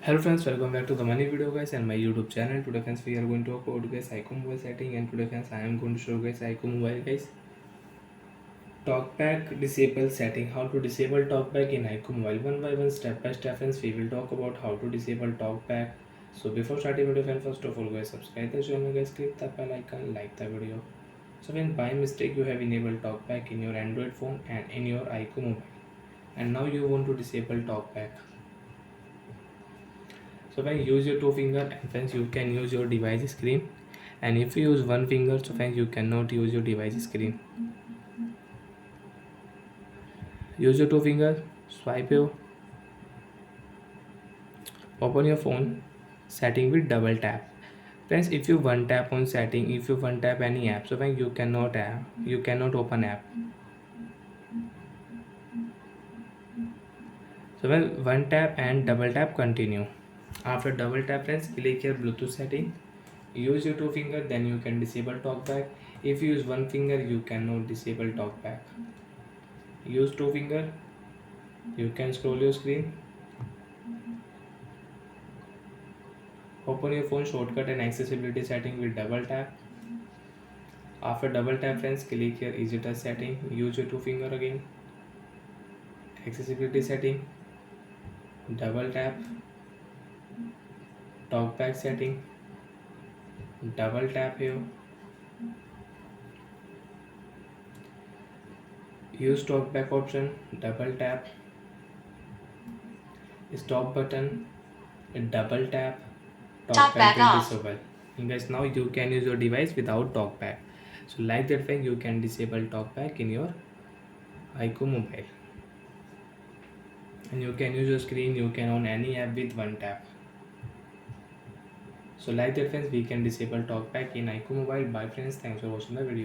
Hello friends, welcome back to the money video guys and my YouTube channel. Today friends we are going to talk about guys iqoo mobile setting, and today friends I am going to show guys iqoo mobile guys talkback disable setting. How to disable talkback in iqoo mobile, one by one, step by step friends we will talk about how to disable talkback. So before starting video friends, first of all guys subscribe the channel guys, click the bell icon, like the video. So when by mistake you have enabled talkback in your Android phone and in your iqoo mobile, and now you want to disable talkback. So when you use your two finger, and friends you can use your device screen, and if you use one finger, so friends you cannot use your device screen. Use your two finger, swipe your, open your phone setting with double tap. Friends, if you one tap on setting, if you one tap any app, so when you cannot open app. So when one tap and double tap, continue. After double tap friends, click here Bluetooth setting. Use your two finger, then you can disable talkback. If you use one finger, you cannot disable talkback. Use two finger, you can scroll your screen. Open your phone shortcut and accessibility setting with double tap. After double tap friends, click here easy touch setting. Use your two finger again. Accessibility setting, double tap. Talkback setting, double tap here. Use talkback option, double tap. Stop button, double tap. Talkback will disable. And guys, now you can use your device without talkback. So like that way you can disable talkback in your iqoo mobile, and you can use your screen, you can on any app with one tap. So like that friends we can disable talkback in iqoo mobile. Bye friends, thanks for watching the video.